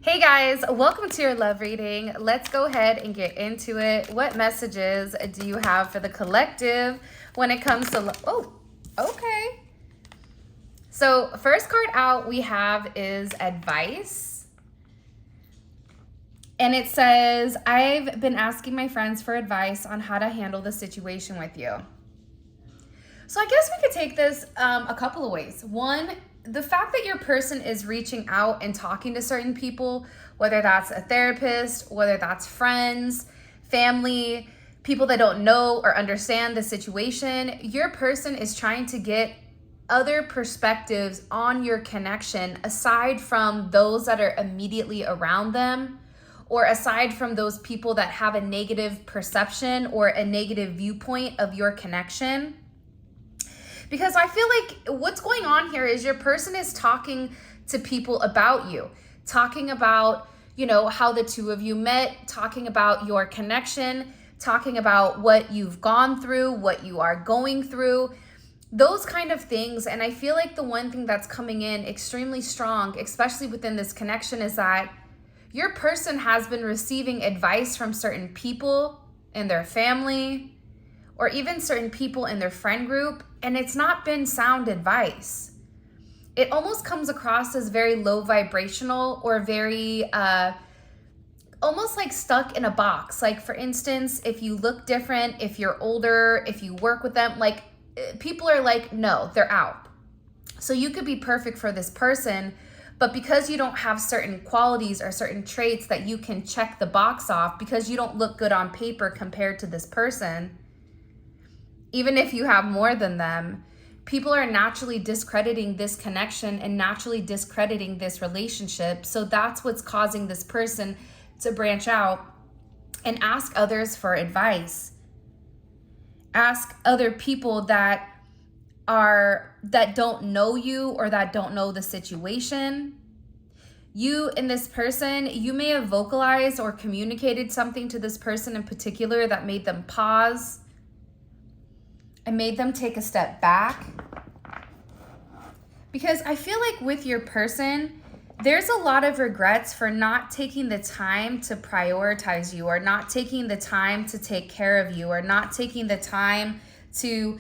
Hey guys, welcome to your love reading. Let's go ahead and get into it. What messages do you have for the collective when it comes to okay. So first card out we have is advice. And it says, I've been asking my friends for advice on how to handle the situation with you. So I guess we could take this a couple of ways. One, the fact that your person is reaching out and talking to certain people, whether that's a therapist, whether that's friends, family, people that don't know or understand the situation, your person is trying to get other perspectives on your connection aside from those that are immediately around them, or aside from those people that have a negative perception or a negative viewpoint of your connection. Because I feel like what's going on here is your person is talking to people about you, talking about, how the two of you met, talking about your connection, talking about what you've gone through, what you are going through, those kind of things. And I feel like the one thing that's coming in extremely strong, especially within this connection, is that your person has been receiving advice from certain people in their family, or even certain people in their friend group, and it's not been sound advice. It almost comes across as very low vibrational or very almost like stuck in a box. Like, for instance, if you look different, if you're older, if you work with them, like, people are like, no, they're out. So you could be perfect for this person, but because you don't have certain qualities or certain traits that you can check the box off, because you don't look good on paper compared to this person, even if you have more than them, people are naturally discrediting this connection and naturally discrediting this relationship. So that's what's causing this person to branch out and ask others for advice. Ask other people that don't know you or that don't know the situation. You and this person, you may have vocalized or communicated something to this person in particular that made them pause. I made them take a step back, because I feel like with your person, there's a lot of regrets for not taking the time to prioritize you, or not taking the time to take care of you, or not taking the time to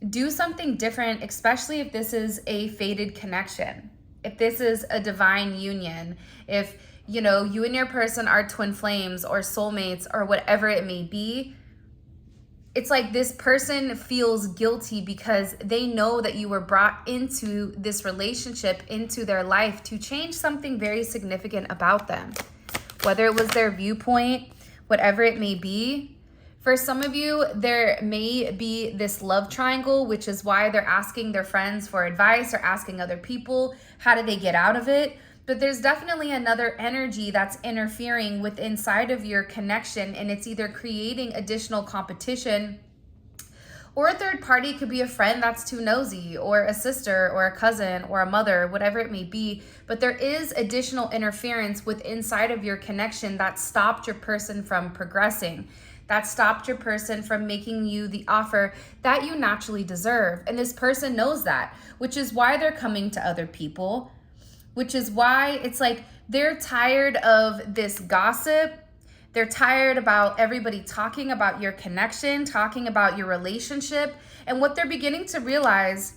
do something different, especially if this is a fated connection, if this is a divine union, if you and your person are twin flames or soulmates or whatever it may be. It's like this person feels guilty because they know that you were brought into this relationship, into their life, to change something very significant about them. Whether it was their viewpoint, whatever it may be. For some of you, there may be this love triangle, which is why they're asking their friends for advice or asking other people, how do they get out of it? But there's definitely another energy that's interfering with inside of your connection, and it's either creating additional competition, or a third party. Could be a friend that's too nosy, or a sister or a cousin or a mother, whatever it may be. But there is additional interference with inside of your connection that stopped your person from progressing, that stopped your person from making you the offer that you naturally deserve. And this person knows that, which is why they're coming to other people. Which is why it's like they're tired of this gossip. They're tired about everybody talking about your connection, talking about your relationship. And what they're beginning to realize,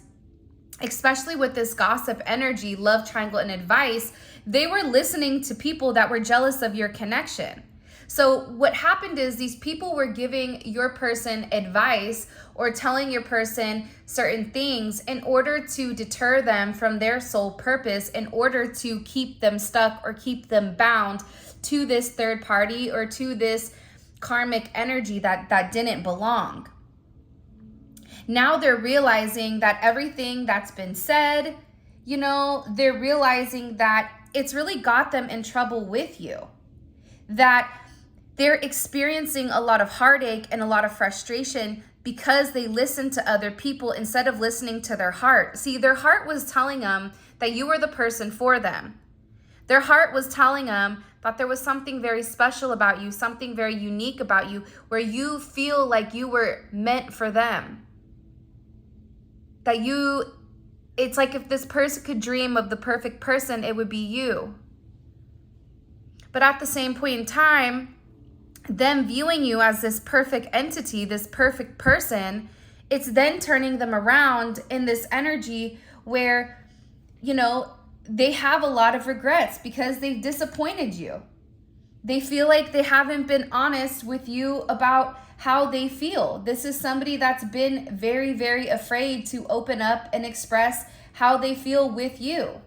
especially with this gossip energy, love triangle, and advice, they were listening to people that were jealous of your connection. So what happened is these people were giving your person advice or telling your person certain things in order to deter them from their sole purpose, in order to keep them stuck or keep them bound to this third party or to this karmic energy that didn't belong. Now they're realizing that everything that's been said, they're realizing that it's really got them in trouble with you. That they're experiencing a lot of heartache and a lot of frustration because they listened to other people instead of listening to their heart. See, their heart was telling them that you were the person for them. Their heart was telling them that there was something very special about you, something very unique about you, where you feel like you were meant for them. It's like if this person could dream of the perfect person, it would be you. But at the same point in time, them viewing you as this perfect entity, this perfect person, it's then turning them around in this energy where, you know, they have a lot of regrets because they've disappointed you. They feel like they haven't been honest with you about how they feel. This is somebody that's been very, very afraid to open up and express how they feel with you.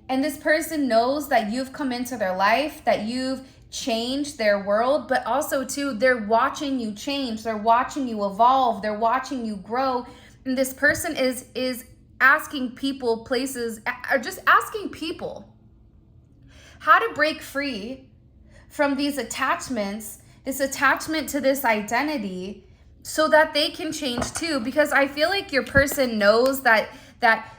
And this person knows that you've come into their life, that you've changed their world, but also too, they're watching you change. They're watching you evolve. They're watching you grow. And this person is asking people, places, or just asking people how to break free from these attachments, this attachment to this identity, so that they can change too. Because I feel like your person knows that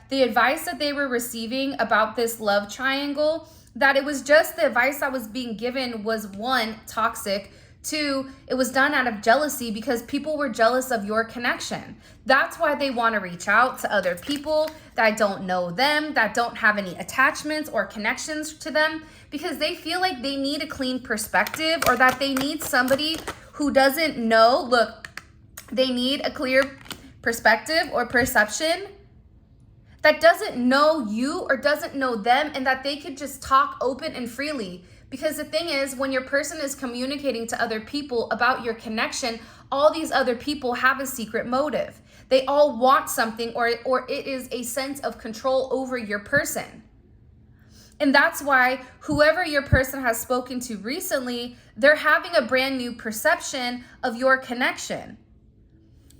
the advice that they were receiving about this love triangle, that it was just the advice that was being given was, one, toxic. Two, it was done out of jealousy because people were jealous of your connection. That's why they want to reach out to other people that don't know them, that don't have any attachments or connections to them, because they feel like they need a clean perspective, or that they need somebody who doesn't know. Look, they need a clear perspective or perception that doesn't know you or doesn't know them, and that they could just talk open and freely. Because the thing is, when your person is communicating to other people about your connection, all these other people have a secret motive. They all want something, or it is a sense of control over your person. And that's why whoever your person has spoken to recently, they're having a brand new perception of your connection.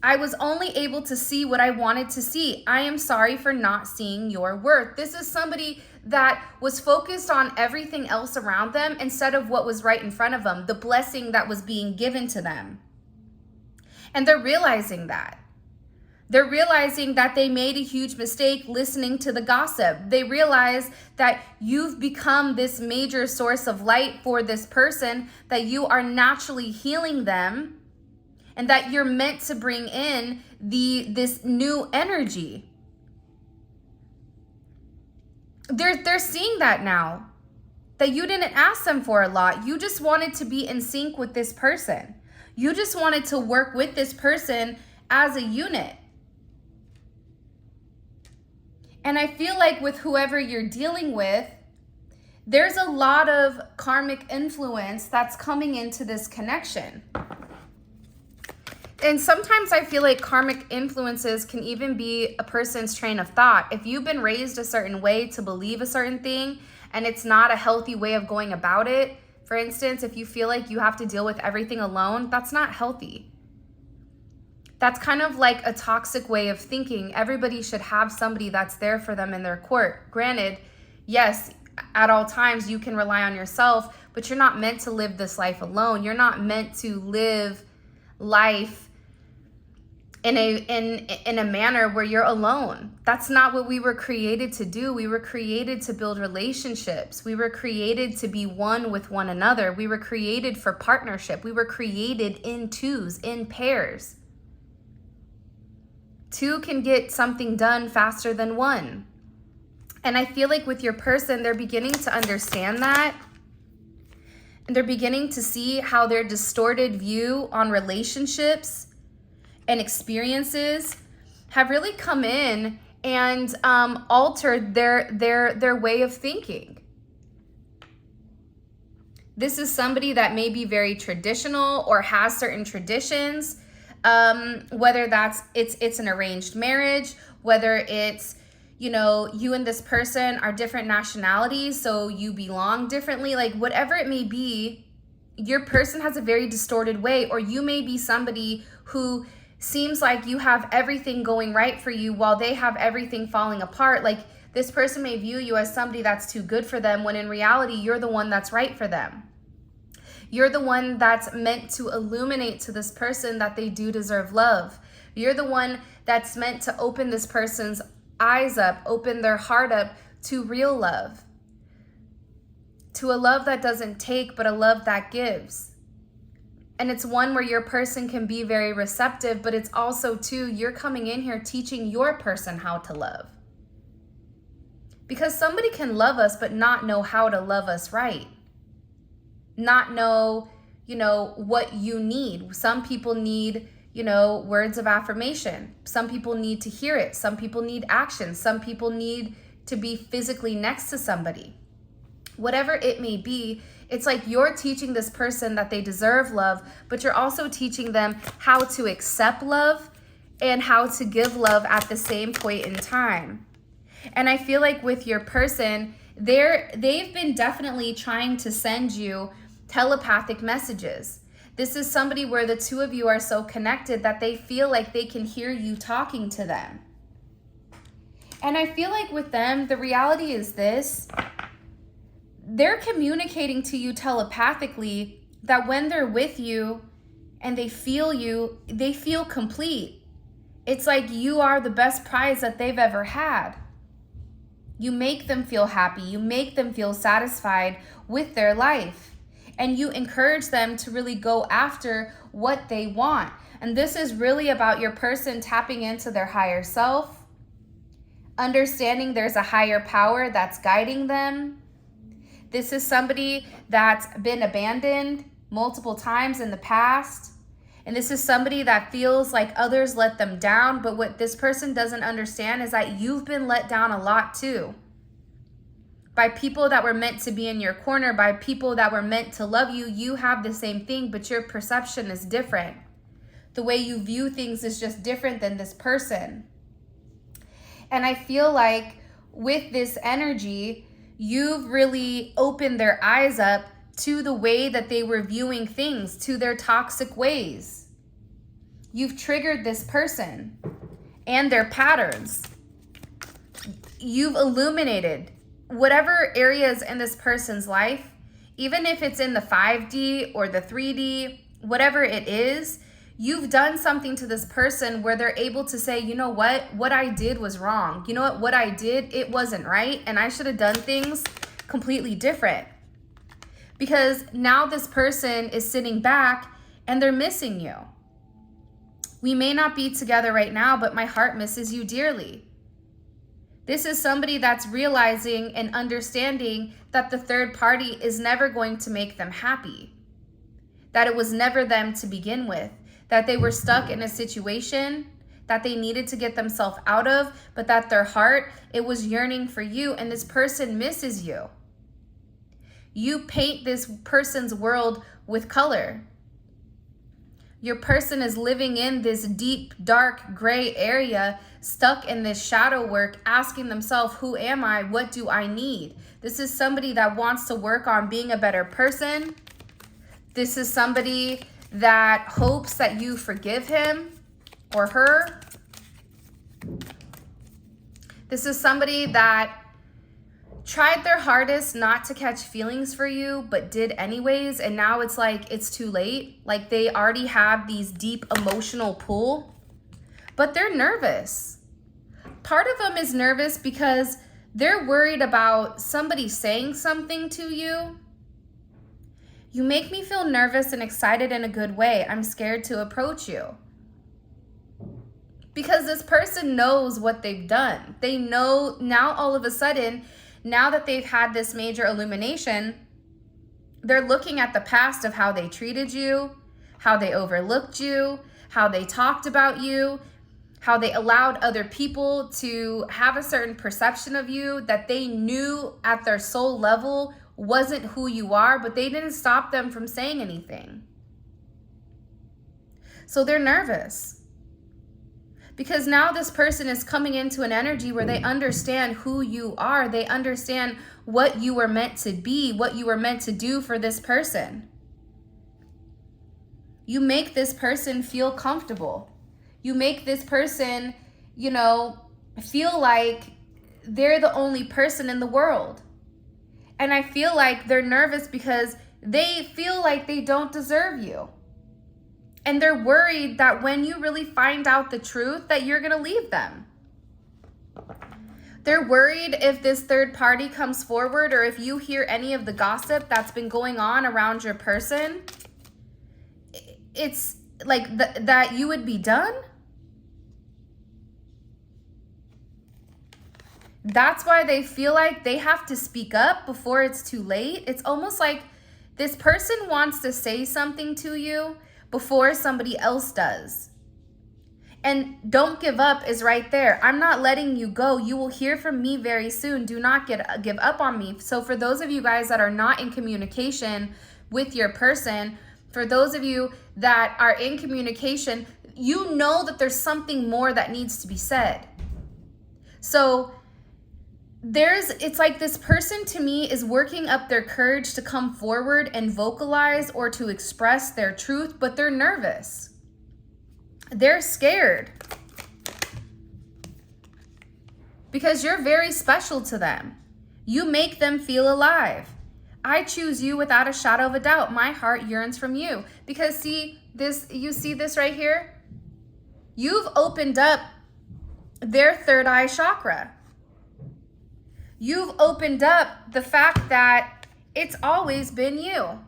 I was only able to see what I wanted to see. I am sorry for not seeing your worth. This is somebody that was focused on everything else around them instead of what was right in front of them, the blessing that was being given to them. And they're realizing that. They're realizing that they made a huge mistake listening to the gossip. They realize that you've become this major source of light for this person, that you are naturally healing them, and that you're meant to bring in this new energy. They're seeing that now, that you didn't ask them for a lot. You just wanted to be in sync with this person. You just wanted to work with this person as a unit. And I feel like with whoever you're dealing with, there's a lot of karmic influence that's coming into this connection. And sometimes I feel like karmic influences can even be a person's train of thought. If you've been raised a certain way to believe a certain thing, and it's not a healthy way of going about it, for instance, if you feel like you have to deal with everything alone, that's not healthy. That's kind of like a toxic way of thinking. Everybody should have somebody that's there for them in their court. Granted, yes, at all times you can rely on yourself, but you're not meant to live this life alone. You're not meant to live life in a manner where you're alone. That's not what we were created to do. We were created to build relationships. We were created to be one with one another. We were created for partnership. We were created in twos, in pairs. Two can get something done faster than one. And I feel like with your person, they're beginning to understand that. And they're beginning to see how their distorted view on relationships and experiences have really come in and altered their way of thinking. This is somebody that may be very traditional or has certain traditions, whether it's an arranged marriage, whether it's, you know, you and this person are different nationalities, so you belong differently, like whatever it may be, your person has a very distorted way, or you may be somebody who seems like you have everything going right for you while they have everything falling apart. Like this person may view you as somebody that's too good for them, when in reality, you're the one that's right for them. You're the one that's meant to illuminate to this person that they do deserve love. You're the one that's meant to open this person's eyes up, open their heart up to real love. To a love that doesn't take, but a love that gives. And it's one where your person can be very receptive, but it's also too, you're coming in here teaching your person how to love. Because somebody can love us but not know how to love us right. Not know, what you need. Some people need, words of affirmation. Some people need to hear it. Some people need action. Some people need to be physically next to somebody. Whatever it may be, it's like you're teaching this person that they deserve love, but you're also teaching them how to accept love and how to give love at the same point in time. And I feel like with your person, they've been definitely trying to send you telepathic messages. This is somebody where the two of you are so connected that they feel like they can hear you talking to them. And I feel like with them, the reality is this: they're communicating to you telepathically that when they're with you and they feel you, they feel complete. It's like you are the best prize that they've ever had. You make them feel happy. You make them feel satisfied with their life. And you encourage them to really go after what they want. And this is really about your person tapping into their higher self, understanding there's a higher power that's guiding them. This is somebody that's been abandoned multiple times in the past. And this is somebody that feels like others let them down. But what this person doesn't understand is that you've been let down a lot too. By people that were meant to be in your corner, by people that were meant to love you. You have the same thing, but your perception is different. The way you view things is just different than this person. And I feel like with this energy, you've really opened their eyes up to the way that they were viewing things, to their toxic ways. You've triggered this person and their patterns. You've illuminated whatever areas in this person's life, even if it's in the 5D or the 3D, whatever it is, you've done something to this person where they're able to say, you know what I did was wrong. You know what I did, it wasn't right. And I should have done things completely different. Because now this person is sitting back and they're missing you. We may not be together right now, but my heart misses you dearly. This is somebody that's realizing and understanding that the third party is never going to make them happy. That it was never them to begin with. That they were stuck in a situation that they needed to get themselves out of, but that their heart, it was yearning for you, and this person misses you. You paint this person's world with color. Your person is living in this deep, dark, gray area, stuck in this shadow work, asking themselves, who am I? What do I need? This is somebody that wants to work on being a better person. This is somebody that hopes that you forgive him or her. This is somebody that tried their hardest not to catch feelings for you, but did anyways. And now it's like it's too late. Like they already have these deep emotional pull, but they're nervous. Part of them is nervous because they're worried about somebody saying something to you. You make me feel nervous and excited in a good way. I'm scared to approach you. Because this person knows what they've done. They know now all of a sudden, now that they've had this major illumination, they're looking at the past of how they treated you, how they overlooked you, how they talked about you, how they allowed other people to have a certain perception of you that they knew at their soul level wasn't who you are, but they didn't stop them from saying anything. So they're nervous. Because now this person is coming into an energy where they understand who you are. They understand what you were meant to be, what you were meant to do for this person. You make this person feel comfortable. You make this person, feel like they're the only person in the world. And I feel like they're nervous because they feel like they don't deserve you. And they're worried that when you really find out the truth, that you're going to leave them. They're worried if this third party comes forward or if you hear any of the gossip that's been going on around your person, it's like that you would be done. That's why they feel like they have to speak up before it's too late. It's almost like this person wants to say something to you before somebody else does. And don't give up is right there. I'm not letting you go. You will hear from me very soon. Do not give up on me. So for those of you guys that are not in communication with your person, for those of you that are in communication, you know that there's something more that needs to be said. So it's like this person to me is working up their courage to come forward and vocalize or to express their truth, but they're nervous. They're scared because you're very special to them. You make them feel alive. I choose you without a shadow of a doubt. My heart yearns from you. Because see this, you see this right here? You've opened up their third eye chakra. You've opened up the fact that it's always been you.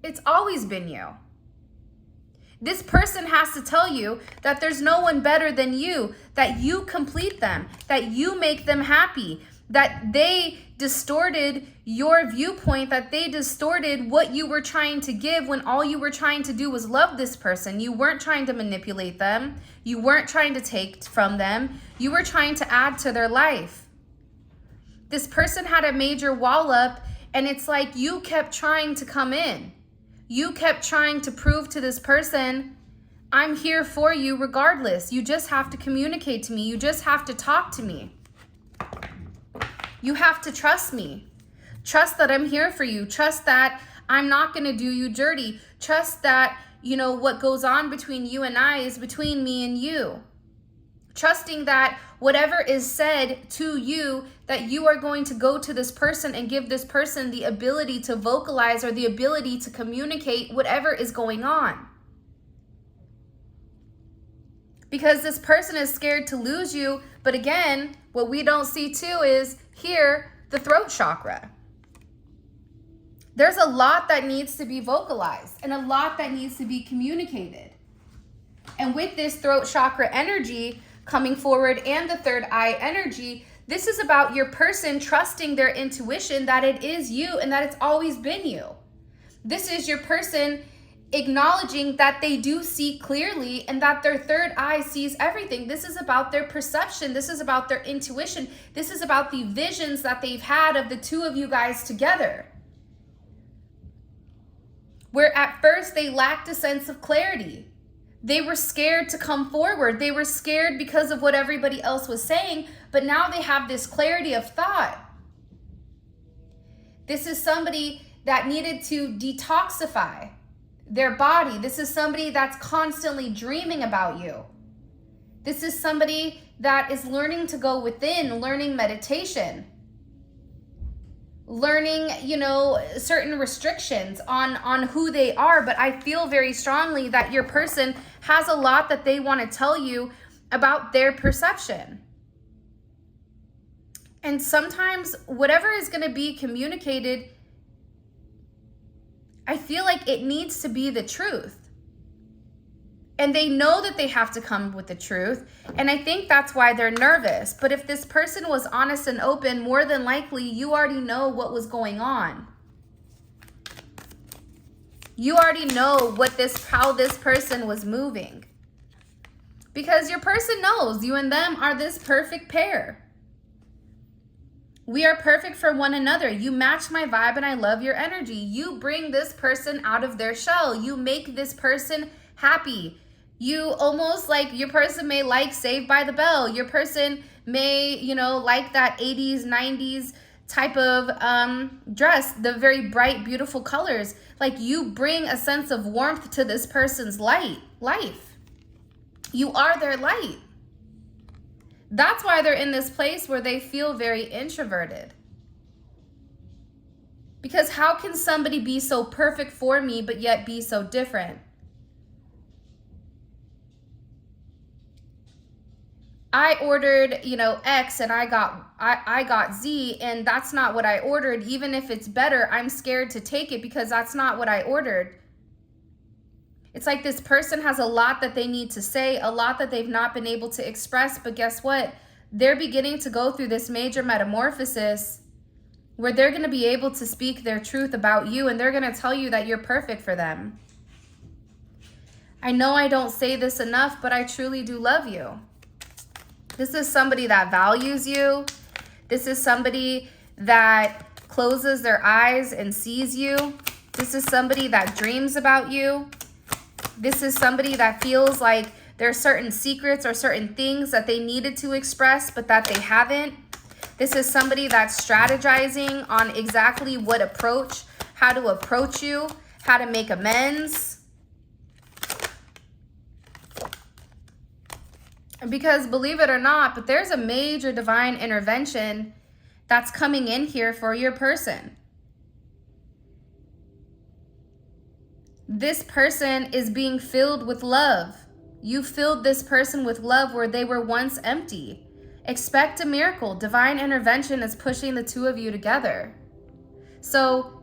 It's always been you. This person has to tell you that there's no one better than you, that you complete them, that you make them happy, that they distorted your viewpoint, that they distorted what you were trying to give when all you were trying to do was love this person. You weren't trying to manipulate them. You weren't trying to take from them. You were trying to add to their life. This person had a major wall up, and it's like you kept trying to come in. You kept trying to prove to this person, I'm here for you regardless. You just have to communicate to me. You just have to talk to me. You have to trust me. Trust that I'm here for you. Trust that I'm not going to do you dirty. Trust that, you know, what goes on between you and I is between me and you. Trusting that whatever is said to you, that you are going to go to this person and give this person the ability to vocalize or the ability to communicate whatever is going on. Because this person is scared to lose you. But again, what we don't see too is here, the throat chakra. There's a lot that needs to be vocalized and a lot that needs to be communicated. And with this throat chakra energy coming forward and the third eye energy, this is about your person trusting their intuition that it is you and that it's always been you. This is your person acknowledging that they do see clearly and that their third eye sees everything. This is about their perception. This is about their intuition. This is about the visions that they've had of the two of you guys together. Where at first they lacked a sense of clarity. They were scared to come forward. They were scared because of what everybody else was saying, but now they have this clarity of thought. This is somebody that needed to detoxify their body. This is somebody that's constantly dreaming about you. This is somebody that is learning to go within, learning meditation, learning, you know, certain restrictions on who they are. But I feel very strongly that your person has a lot that they want to tell you about their perception. And sometimes whatever is going to be communicated, I feel like it needs to be the truth. And they know that they have to come with the truth. And I think that's why they're nervous. But if this person was honest and open, more than likely, you already know what was going on. You already know how this person was moving. Because your person knows you and them are this perfect pair. We are perfect for one another. You match my vibe and I love your energy. You bring this person out of their shell. You make this person happy. You almost like, your person may like Saved by the Bell. Your person may, you know, like that 80s, 90s type of dress, the very bright, beautiful colors. Like, you bring a sense of warmth to this person's life. You are their light. That's why they're in this place where they feel very introverted. Because how can somebody be so perfect for me but yet be so different? I ordered, you know, X and I got Z, and that's not what I ordered. Even if it's better, I'm scared to take it because that's not what I ordered. It's like this person has a lot that they need to say, a lot that they've not been able to express, but guess what? they're beginning to go through this major metamorphosis where they're going to be able to speak their truth about you, and they're going to tell you that you're perfect for them. I know I don't say this enough, but I truly do love you. This is somebody that values you. This is somebody that closes their eyes and sees you. This is somebody that dreams about you. This is somebody that feels like there are certain secrets or certain things that they needed to express, but that they haven't. This is somebody that's strategizing on exactly what approach, how to approach you, how to make amends. Because believe it or not, but there's a major divine intervention that's coming in here for your person. This person is being filled with love. You filled this person with love where they were once empty. Expect a miracle. Divine intervention is pushing the two of you together. So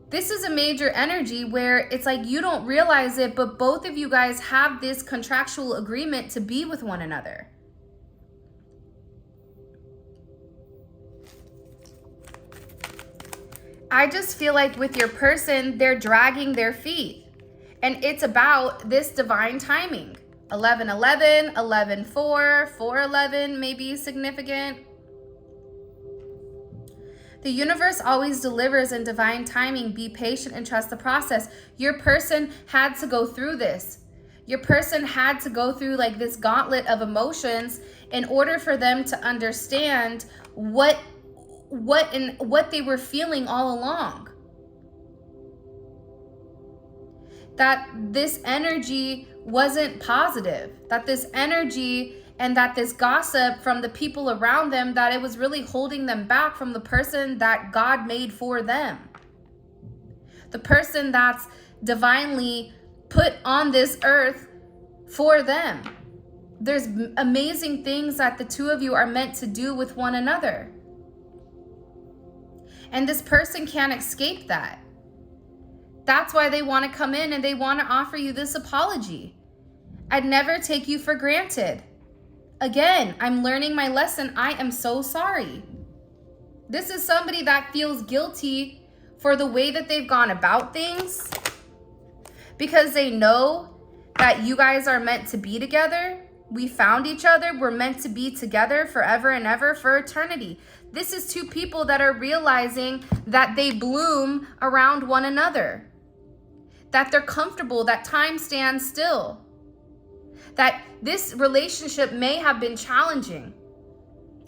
this is a major energy where it's like you don't realize it, but both of you guys have this contractual agreement to be with one another. I just feel like with your person, they're dragging their feet. And it's about this divine timing. 11-11, 11-4, 4-11 may be significant. The universe always delivers in divine timing. Be patient and trust the process. Your person had to go through this. Your person had to go through like this gauntlet of emotions in order for them to understand what they were feeling all along. That this energy wasn't positive, that this energy and that this gossip from the people around them, that it was really holding them back from the person that God made for them. The person that's divinely put on this earth for them. There's amazing things that the two of you are meant to do with one another. And this person can't escape that. That's why they want to come in and they want to offer you this apology. I'd never take you for granted. Again, I'm learning my lesson. I am so sorry. This is somebody that feels guilty for the way that they've gone about things because they know that you guys are meant to be together. We found each other. We're meant to be together forever and ever, for eternity. This is two people that are realizing that they bloom around one another, that they're comfortable, that time stands still, that this relationship may have been challenging.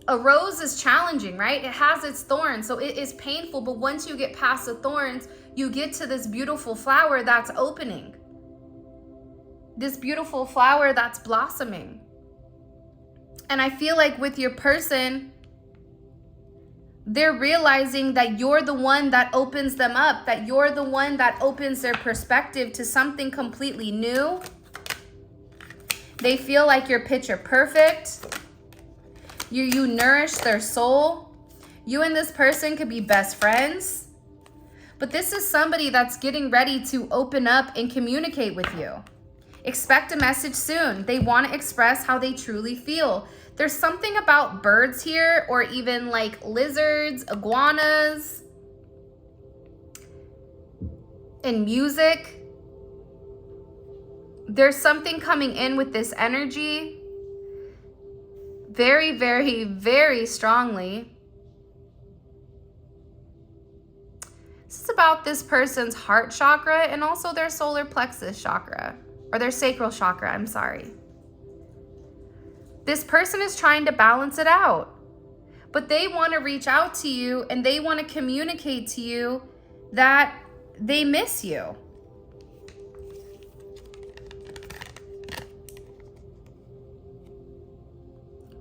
A rose is challenging, right? It has its thorns, so it is painful, but once you get past the thorns, you get to this beautiful flower that's opening. This beautiful flower that's blossoming. And I feel like with your person, they're realizing that you're the one that opens them up, that you're the one that opens their perspective to something completely new. They feel like you're picture perfect. You nourish their soul. You and this person could be best friends. But this is somebody that's getting ready to open up and communicate with you. Expect a message soon. They want to express how they truly feel. There's something about birds here, or even like lizards, iguanas, and music. There's something coming in with this energy very, very, very strongly. This is about this person's heart chakra and also their solar plexus chakra, or their sacral chakra, I'm sorry. This person is trying to balance it out, but they want to reach out to you and they want to communicate to you that they miss you.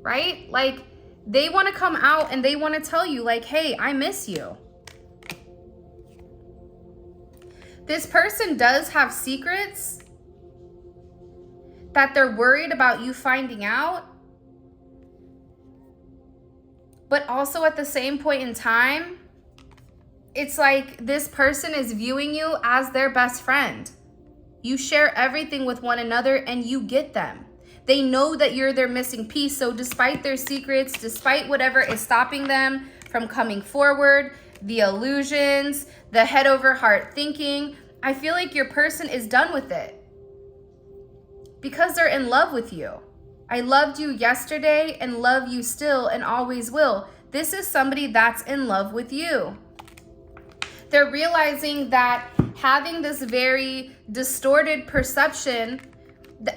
Right? Like, they want to come out and they want to tell you, like, hey, I miss you. This person does have secrets that they're worried about you finding out. But also at the same point in time, it's like this person is viewing you as their best friend. You share everything with one another and you get them. They know that you're their missing piece. So despite their secrets, despite whatever is stopping them from coming forward, the illusions, the head over heart thinking, I feel like your person is done with it because they're in love with you. I loved you yesterday and love you still and always will. This is somebody that's in love with you. They're realizing that having this very distorted perception,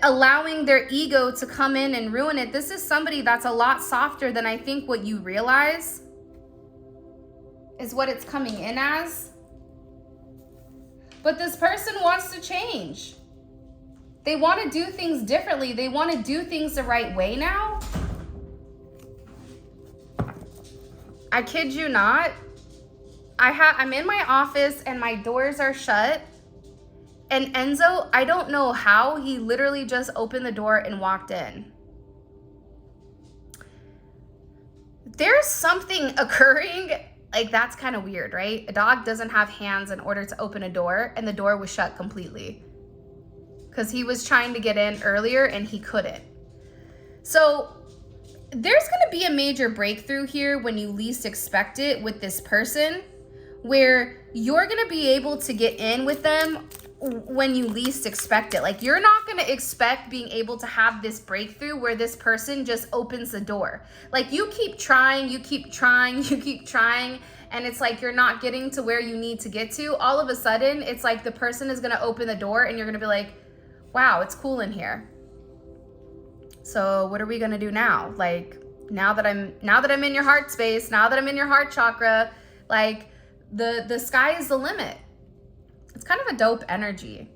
allowing their ego to come in and ruin it, this is somebody that's a lot softer than I think what you realize is what it's coming in as. But this person wants to change. They want to do things differently. They want to do things the right way now. I kid you not. I'm in my office and my doors are shut. And Enzo, I don't know how, he literally just opened the door and walked in. There's something occurring. Like, that's kind of weird, right? A dog doesn't have hands in order to open a door, and the door was shut completely because he was trying to get in earlier and he couldn't. So there's going to be a major breakthrough here when you least expect it with this person, where you're going to be able to get in with them when you least expect it. Like, you're not going to expect being able to have this breakthrough where this person just opens the door. Like, you keep trying, you keep trying, you keep trying, and it's like you're not getting to where you need to get to. All of a sudden, it's like the person is going to open the door and you're going to be like, wow, it's cool in here. So what are we going to do now? Like, now that I'm in your heart space, now that I'm in your heart chakra, like, the sky is the limit. It's kind of a dope energy.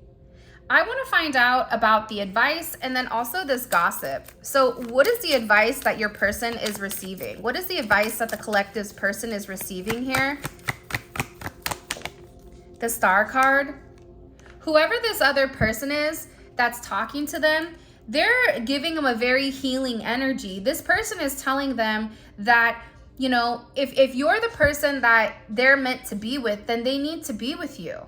I want to find out about the advice and then also this gossip. So what is the advice that your person is receiving? What is the advice that the collective's person is receiving here? The Star card. Whoever this other person is that's talking to them, they're giving them a very healing energy. This person is telling them that, you know, if you're the person that they're meant to be with, then they need to be with you.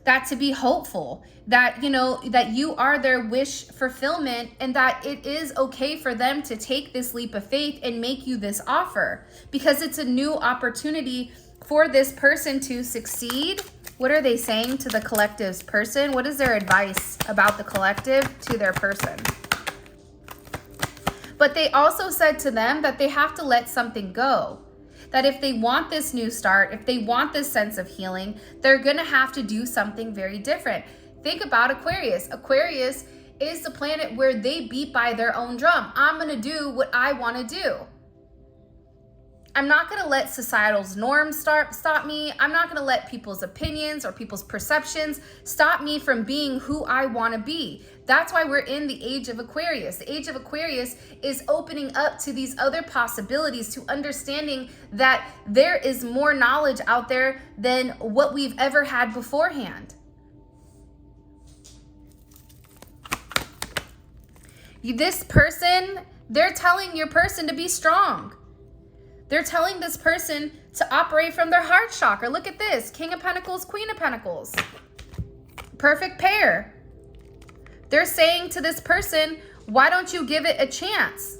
That to be hopeful, that, you know, that you are their wish fulfillment, and that it is okay for them to take this leap of faith and make you this offer, because it's a new opportunity for this person to succeed. What are they saying to the collective's person? What is their advice about the collective to their person? But they also said to them that they have to let something go. That if they want this new start, if they want this sense of healing, they're going to have to do something very different. Think about Aquarius. Aquarius is the planet where they beat by their own drum. I'm going to do what I want to do. I'm not going to let societal norms stop me. I'm not going to let people's opinions or people's perceptions stop me from being who I want to be. That's why we're in the age of Aquarius. The age of Aquarius is opening up to these other possibilities, to understanding that there is more knowledge out there than what we've ever had beforehand. This person, they're telling your person to be strong. They're telling this person to operate from their heart chakra. Look at this. King of Pentacles, Queen of Pentacles. Perfect pair. They're saying to this person, why don't you give it a chance?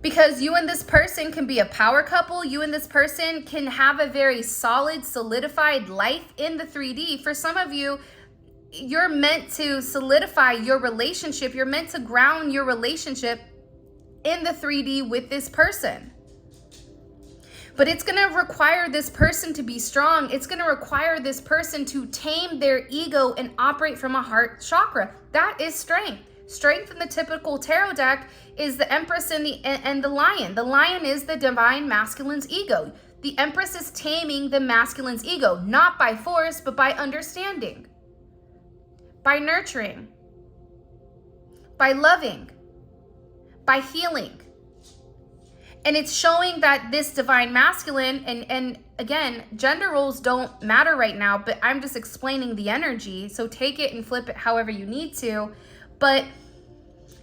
Because you and this person can be a power couple. You and this person can have a very solid, solidified life in the 3D. For some of you, you're meant to solidify your relationship. You're meant to ground your relationship in the 3D with this person. But it's going to require this person to be strong. It's going to require this person to tame their ego and operate from a heart chakra. That is strength. Strength in the typical tarot deck is the Empress and the Lion. The Lion is the divine masculine's ego. The Empress is taming the masculine's ego, not by force, but by understanding, by nurturing, by loving, by healing. And it's showing that this divine masculine, and again, gender roles don't matter right now, but I'm just explaining the energy. So take it and flip it however you need to. But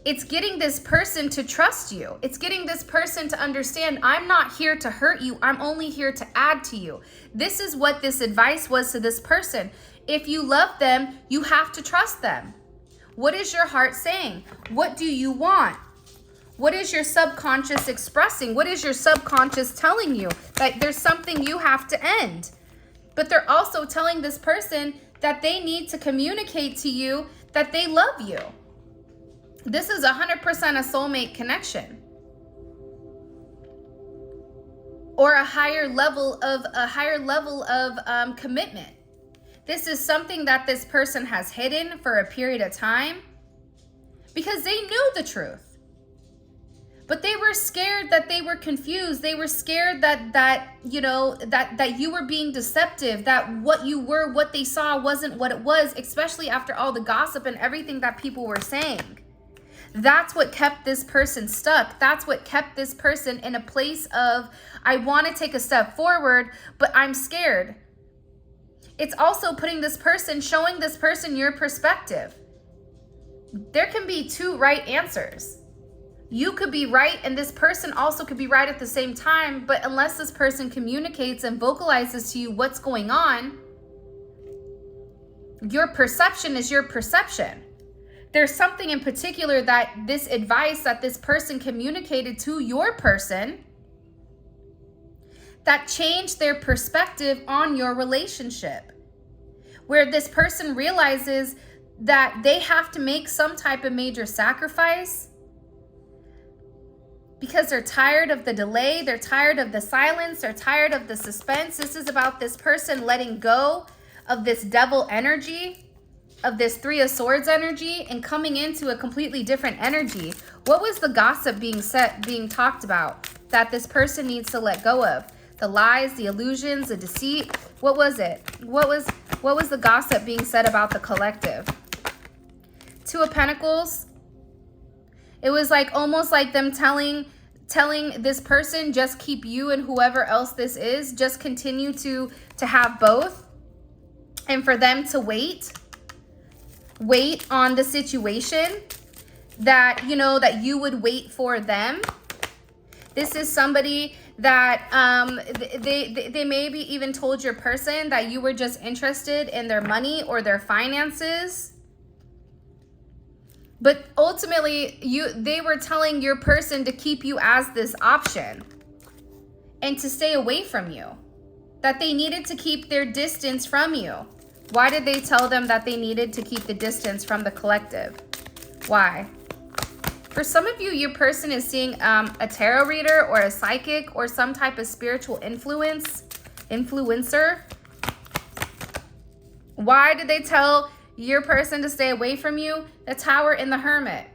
it's getting this person to trust you. It's getting this person to understand, I'm not here to hurt you. I'm only here to add to you. This is what this advice was to this person. If you love them, you have to trust them. What is your heart saying? What do you want? What is your subconscious expressing? What is your subconscious telling you? That there's something you have to end. But they're also telling this person that they need to communicate to you that they love you. This is 100% a soulmate connection. Or a higher level of commitment. This is something that this person has hidden for a period of time because they knew the truth. But they were scared, that they were confused. They were scared that you were being deceptive, that what you were, what they saw wasn't what it was, especially after all the gossip and everything that people were saying. That's what kept this person stuck. That's what kept this person in a place of, I want to take a step forward, but I'm scared. It's also showing this person your perspective. There can be two right answers. You could be right, and this person also could be right at the same time, but unless this person communicates and vocalizes to you what's going on, your perception is your perception. There's something in particular that this advice that this person communicated to your person that changed their perspective on your relationship, where this person realizes that they have to make some type of major sacrifice because they're tired of the delay, they're tired of the silence, they're tired of the suspense. This is about this person letting go of this devil energy, of this Three of Swords energy, and coming into a completely different energy. What was the gossip being talked about that this person needs to let go of? The lies, the illusions, the deceit. What was it? What was the gossip being said about the collective? Two of Pentacles. It was like almost like them telling this person, just keep you and whoever else this is, just continue to have both, and for them to wait on the situation, that that you would wait for them. This is somebody that they maybe even told your person that you were just interested in their money or their finances. But ultimately, they were telling your person to keep you as this option and to stay away from you, that they needed to keep their distance from you. Why did they tell them that they needed to keep the distance from the collective? Why? For some of you, your person is seeing a tarot reader or a psychic or some type of spiritual influencer. Why did they tell your person to stay away from you? The Tower and the Hermit.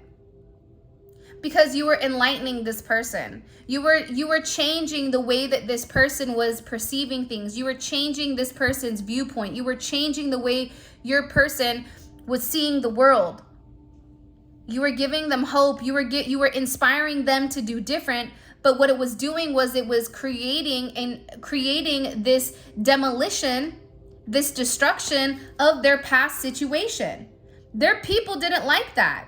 Because you were enlightening this person. You were changing the way that this person was perceiving things. You were changing this person's viewpoint. You were changing the way your person was seeing the world. You were giving them hope. You were inspiring them to do different. But what it was doing was it was creating this demolition, this destruction of their past situation. Their people didn't like that,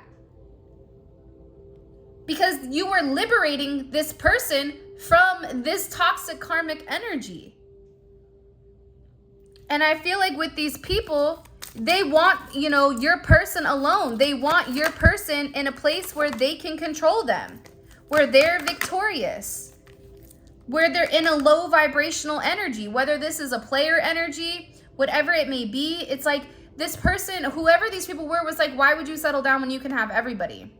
because you were liberating this person from this toxic karmic energy. And I feel like with these people, they want, your person alone. They want your person in a place where they can control them, where they're victorious, where they're in a low vibrational energy, whether this is a player energy, whatever it may be. It's like this person, whoever these people were, was like, why would you settle down when you can have everybody?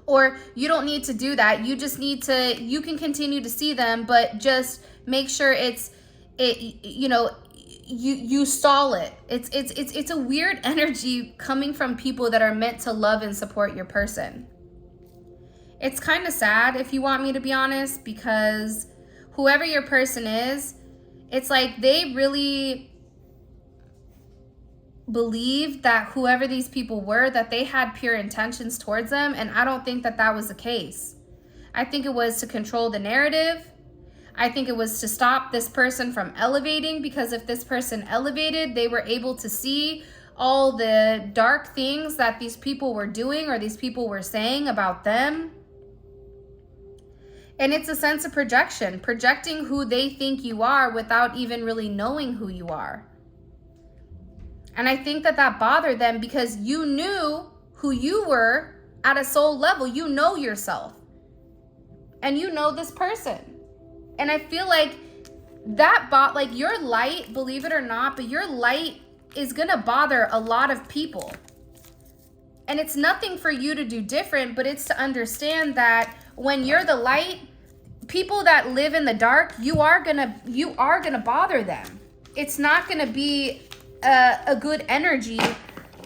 Or you don't need to do that. You just need to, you can continue to see them, but just make sure you stall it. It's a weird energy coming from people that are meant to love and support your person. It's kind of sad, if you want me to be honest, because whoever your person is, it's like they really believed that whoever these people were, that they had pure intentions towards them. And I don't think that that was the case. I think it was to control the narrative. I think it was to stop this person from elevating, because if this person elevated, they were able to see all the dark things that these people were doing or these people were saying about them. And it's a sense of projecting who they think you are without even really knowing who you are. And I think that that bothered them, because you knew who you were at a soul level. You know yourself. And you know this person. And I feel like like your light, believe it or not, but your light is gonna bother a lot of people. And it's nothing for you to do different, but it's to understand that when you're the light, people that live in the dark, you are gonna bother them. It's not gonna be a good energy,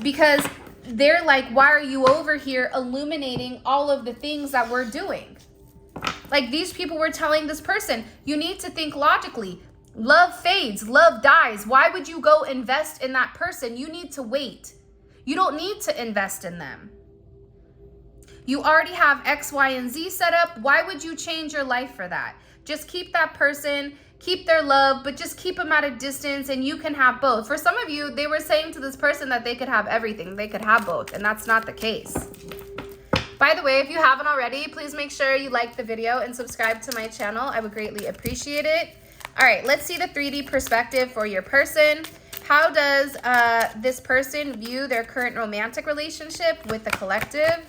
because they're like, why are you over here illuminating all of the things that we're doing? Like, these people were telling this person, you need to think logically. Love fades, love dies. Why would you go invest in that person? You need to wait. You don't need to invest in them. You already have X, Y, and Z set up. Why would you change your life for that? Just keep that person, keep their love, but just keep them at a distance, and you can have both. For some of you, they were saying to this person that they could have everything. They could have both, and that's not the case. By the way, if you haven't already, please make sure you like the video and subscribe to my channel. I would greatly appreciate it. All right, let's see the 3D perspective for your person. How does this person view their current romantic relationship with the collective?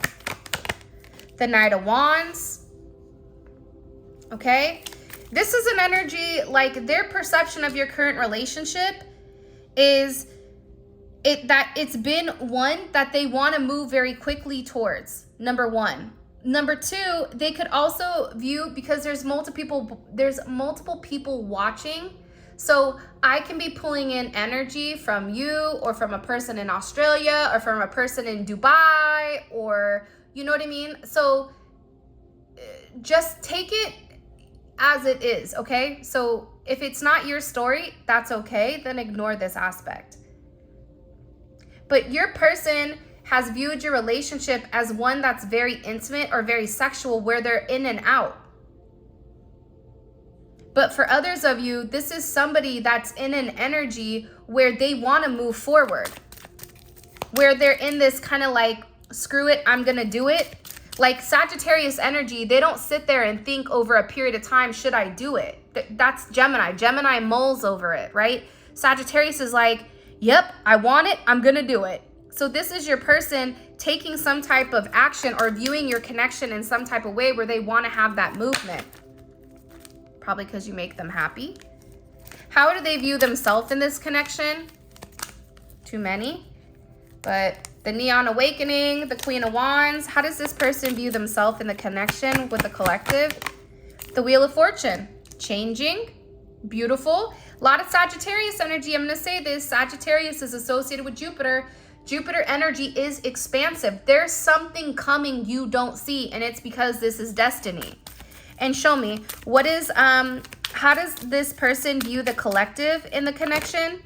The Knight of Wands. Okay. This is an energy, like, their perception of your current relationship is that it's been one that they want to move very quickly towards. Number one. Number two, they could also view, because there's multiple people watching. So I can be pulling in energy from you, or from a person in Australia, or from a person in Dubai, or you know what I mean? So just take it as it is, okay? So if it's not your story, that's okay. Then ignore this aspect. But your person has viewed your relationship as one that's very intimate or very sexual, where they're in and out. But for others of you, this is somebody that's in an energy where they want to move forward, where they're in this kind of like, screw it, I'm gonna do it. Like Sagittarius energy, they don't sit there and think over a period of time, should I do it? That's Gemini. Gemini mulls over it, right? Sagittarius is like, yep, I want it, I'm gonna do it. So this is your person taking some type of action or viewing your connection in some type of way where they want to have that movement. Probably because you make them happy. How do they view themselves in this connection? Too many. But the Neon Awakening, the Queen of Wands. How does this person view themselves in the connection with the collective? The Wheel of Fortune. Changing. Beautiful. A lot of Sagittarius energy. I'm going to say this. Sagittarius is associated with Jupiter. Jupiter energy is expansive. There's something coming you don't see, and it's because this is destiny. And show me, what is, how does this person view the collective in the connection?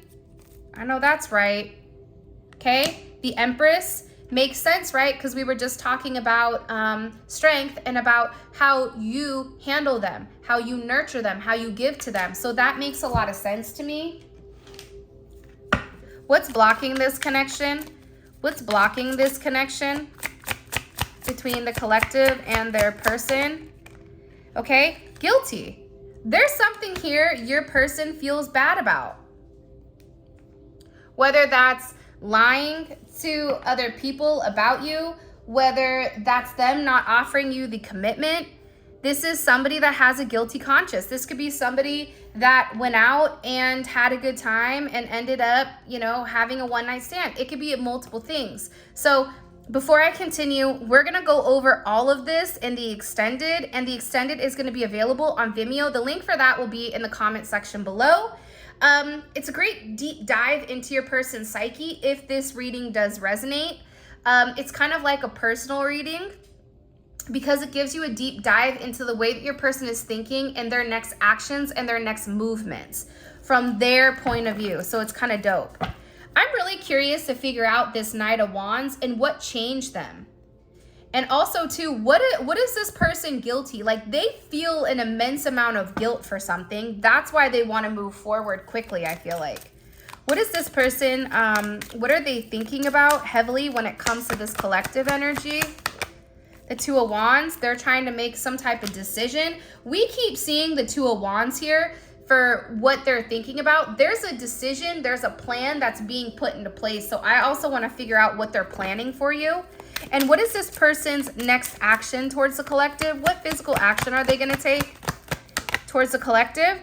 I know that's right. Okay, the Empress makes sense, right? Because we were just talking about strength and about how you handle them, how you nurture them, how you give to them. So that makes a lot of sense to me. What's blocking this connection? What's blocking this connection between the collective and their person? Okay, guilty. There's something here your person feels bad about. Whether that's lying to other people about you, whether that's them not offering you the commitment. This is somebody that has a guilty conscience. This could be somebody that went out and had a good time and ended up, you know, having a one-night stand. It could be multiple things. So before I continue, we're going to go over all of this in the extended, and the extended is going to be available on Vimeo. The link for that will be in the comment section below. It's a great deep dive into your person's psyche if this reading does resonate. It's kind of like a personal reading, because it gives you a deep dive into the way that your person is thinking and their next actions and their next movements from their point of view. So it's kind of dope. I'm really curious to figure out this Knight of Wands and what changed them. And also too, what is this person guilty? Like, they feel an immense amount of guilt for something. That's why they want to move forward quickly, I feel like. What is this person, what are they thinking about heavily when it comes to this collective energy? The Two of Wands, they're trying to make some type of decision. We keep seeing the Two of Wands here for what they're thinking about. There's a decision, there's a plan that's being put into place. So I also want to figure out what they're planning for you. And what is this person's next action towards the collective? What physical action are they going to take towards the collective?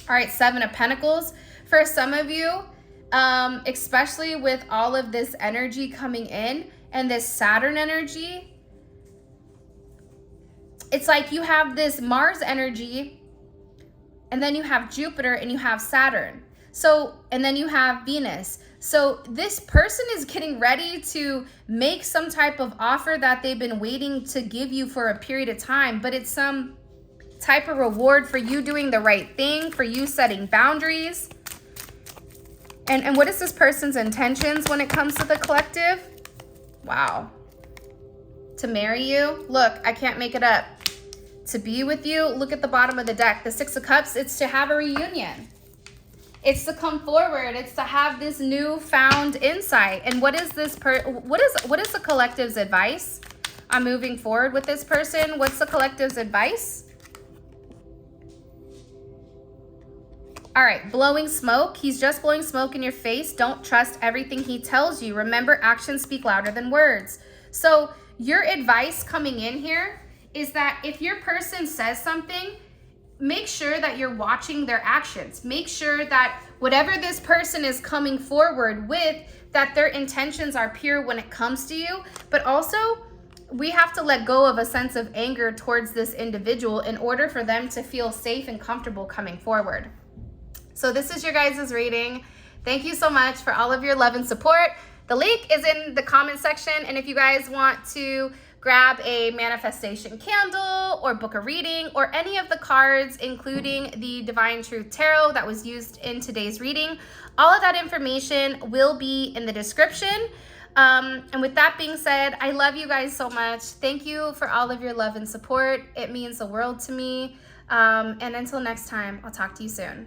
All right, Seven of Pentacles. For some of you, especially with all of this energy coming in and this Saturn energy, it's like you have this Mars energy, and then you have Jupiter and you have Saturn. So, and then you have Venus. So this person is getting ready to make some type of offer that they've been waiting to give you for a period of time, but it's some type of reward for you doing the right thing, for you setting boundaries. And what is this person's intentions when it comes to the collective? Wow. To marry you? Look, I can't make it up. To be with you? Look at the bottom of the deck. The Six of Cups, it's to have a reunion. It's to come forward. It's to have this newfound insight. And what is this what is the collective's advice on moving forward with this person? What's the collective's advice? All right, blowing smoke. He's just blowing smoke in your face. Don't trust everything he tells you. Remember, actions speak louder than words. So your advice coming in here is that if your person says something, make sure that you're watching their actions. Make sure that whatever this person is coming forward with, that their intentions are pure when it comes to you. But also, we have to let go of a sense of anger towards this individual in order for them to feel safe and comfortable coming forward. So this is your guys' reading. Thank you so much for all of your love and support. The link is in the comment section. And if you guys want to grab a manifestation candle or book a reading or any of the cards, including the Divine Truth Tarot that was used in today's reading, all of that information will be in the description. And with that being said, I love you guys so much. Thank you for all of your love and support. It means the world to me. And until next time, I'll talk to you soon.